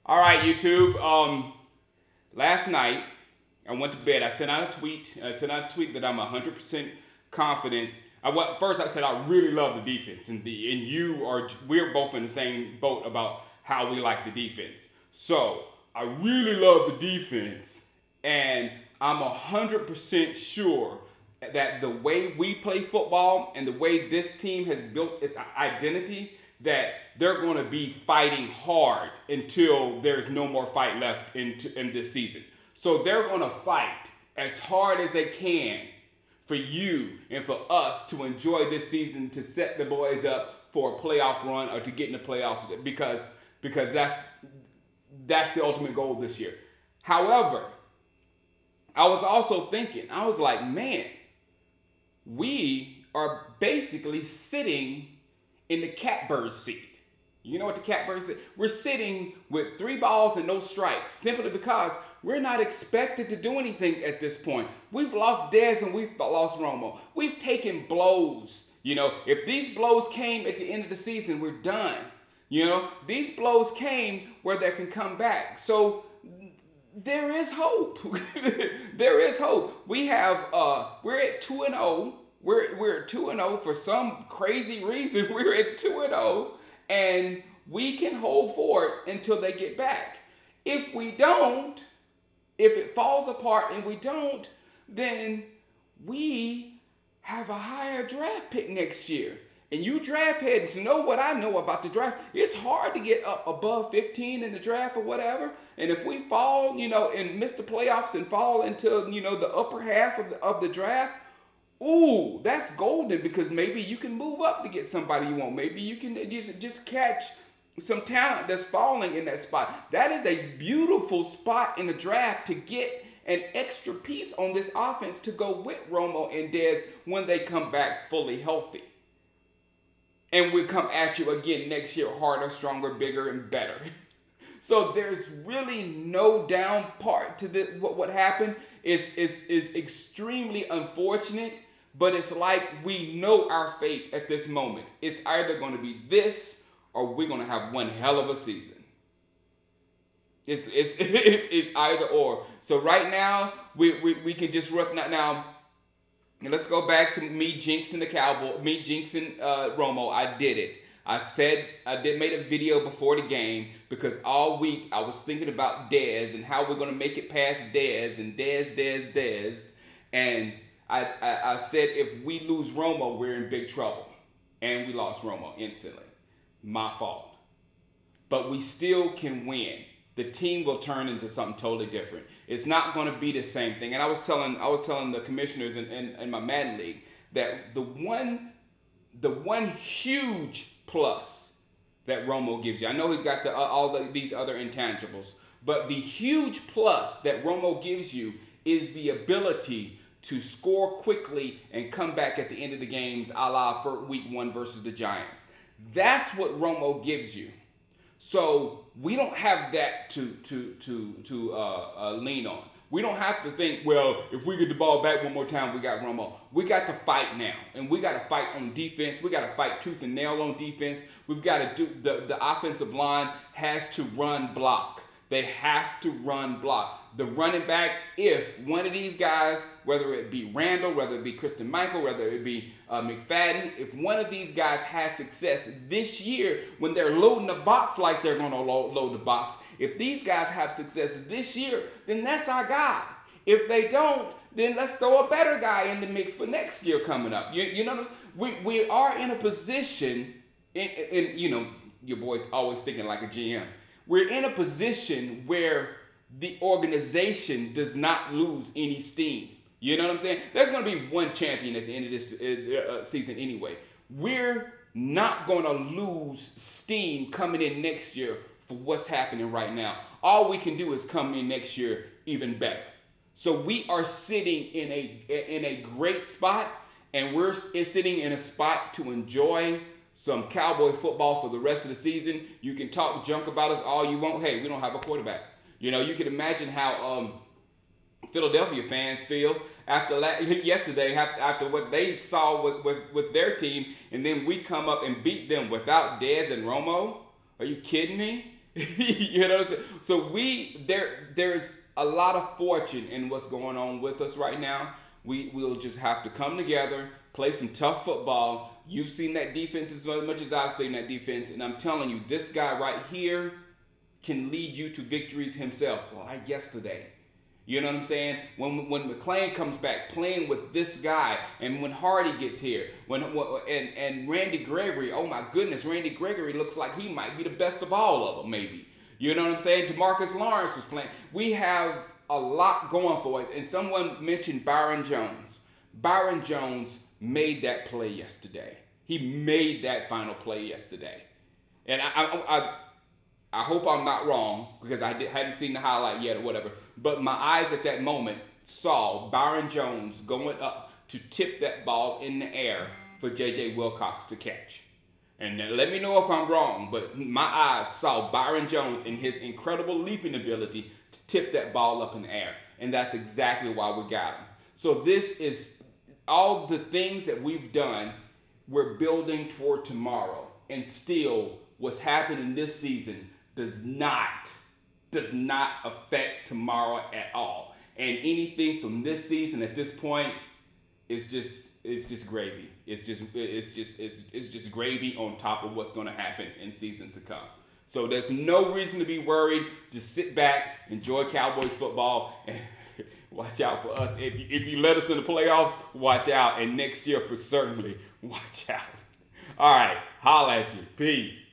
All right, YouTube. Last night I went to bed. I sent out a tweet. I sent out a tweet that I'm 100% confident. First I said I really love the defense, and we're both in the same boat about how we like the defense. So I really love the defense, and I'm 100% sure that the way we play football and the way this team has built its identity, that they're going to be fighting hard until there's no more fight left in this season. So they're going to fight as hard as they can for you and for us to enjoy this season, to set the boys up for a playoff run or to get in the playoffs, because that's the ultimate goal this year. However, I was also thinking, I was like, man, we are basically sitting in the catbird seat. You know what the catbird seat? We're sitting with 3 balls and no strikes, simply because we're not expected to do anything at this point. We've lost Dez and we've lost Romo. We've taken blows. You know, if these blows came at the end of the season, we're done. You know, these blows came where they can come back. So there is hope. There is hope. We're at 2-0. We're at 2-0 for some crazy reason. We're at 2-0, and we can hold forward until they get back. If we don't, if it falls apart and we don't, then we have a higher draft pick next year. And you draft heads know what I know about the draft. It's hard to get up above 15 in the draft or whatever. And if we fall, and miss the playoffs and fall into, the upper half of the draft, ooh, that's golden, because maybe you can move up to get somebody you want. Maybe you can just catch some talent that's falling in that spot. That is a beautiful spot in the draft to get an extra piece on this offense to go with Romo and Dez when they come back fully healthy. And we'll come at you again next year, harder, stronger, bigger, and better. So there's really no down part to this. What happened is extremely unfortunate, but it's like we know our fate at this moment. It's either going to be this or we're going to have one hell of a season. It's either or. So right now we can just rush now. And let's go back to me jinxing the Cowboys, me jinxing Romo. I did it. I made a video before the game because all week I was thinking about Dez and how we're going to make it past Dez and Dez. And I said if we lose Romo, we're in big trouble. And we lost Romo instantly. My fault. But we still can win. The team will turn into something totally different. It's not going to be the same thing. And I was telling the commissioners in my Madden League that the one huge plus that Romo gives you, I know he's got these other intangibles, but the huge plus that Romo gives you is the ability to score quickly and come back at the end of the games, a la for week 1 versus the Giants. That's what Romo gives you. So we don't have that to lean on. We don't have to think, well, if we get the ball back one more time, we got Romo. We got to fight now, and we got to fight on defense. We got to fight tooth and nail on defense. We've got to do the offensive line has to run block. They have to run block. The running back, if one of these guys, whether it be Randall, whether it be Christian Michael, whether it be McFadden, if one of these guys has success this year when they're loading the box like they're going to load the box, if these guys have success this year, then that's our guy. If they don't, then let's throw a better guy in the mix for next year coming up. You notice we are in a position, your boy always thinking like a GM. We're in a position where the organization does not lose any steam. You know what I'm saying? There's going to be one champion at the end of this season anyway. We're not going to lose steam coming in next year for what's happening right now. All we can do is come in next year even better. So we are sitting in a great spot, and we're sitting in a spot to enjoy some Cowboy football for the rest of the season. You can talk junk about us all you want. Hey, we don't have a quarterback. You can imagine how Philadelphia fans feel after yesterday, after what they saw with their team, and then we come up and beat them without Dez and Romo. Are you kidding me? You know what I'm saying? So there's a lot of fortune in what's going on with us right now. We'll just have to come together, play some tough football. You've seen that defense as much as I've seen that defense, and I'm telling you, this guy right here can lead you to victories himself, like yesterday. You know what I'm saying? When McClain comes back playing with this guy, and when Hardy gets here, and Randy Gregory, oh my goodness, Randy Gregory looks like he might be the best of all of them, maybe. You know what I'm saying? DeMarcus Lawrence was playing. We have a lot going for us. And someone mentioned Byron Jones. Byron Jones made that play yesterday. He made that final play yesterday. And I hope I'm not wrong, because I hadn't seen the highlight yet or whatever. But my eyes at that moment saw Byron Jones going up to tip that ball in the air for J.J. Wilcox to catch. And let me know if I'm wrong, but my eyes saw Byron Jones and his incredible leaping ability to tip that ball up in the air. And that's exactly why we got him. So this is all the things that we've done, we're building toward tomorrow. And still, what's happening this season does not affect tomorrow at all. And anything from this season at this point is just gravy. It's just gravy on top of what's going to happen in seasons to come. So there's no reason to be worried. Just sit back, enjoy Cowboys football, and watch out for us. If you let us in the playoffs, watch out. And next year, for certainly, watch out. All right, holla at you. Peace.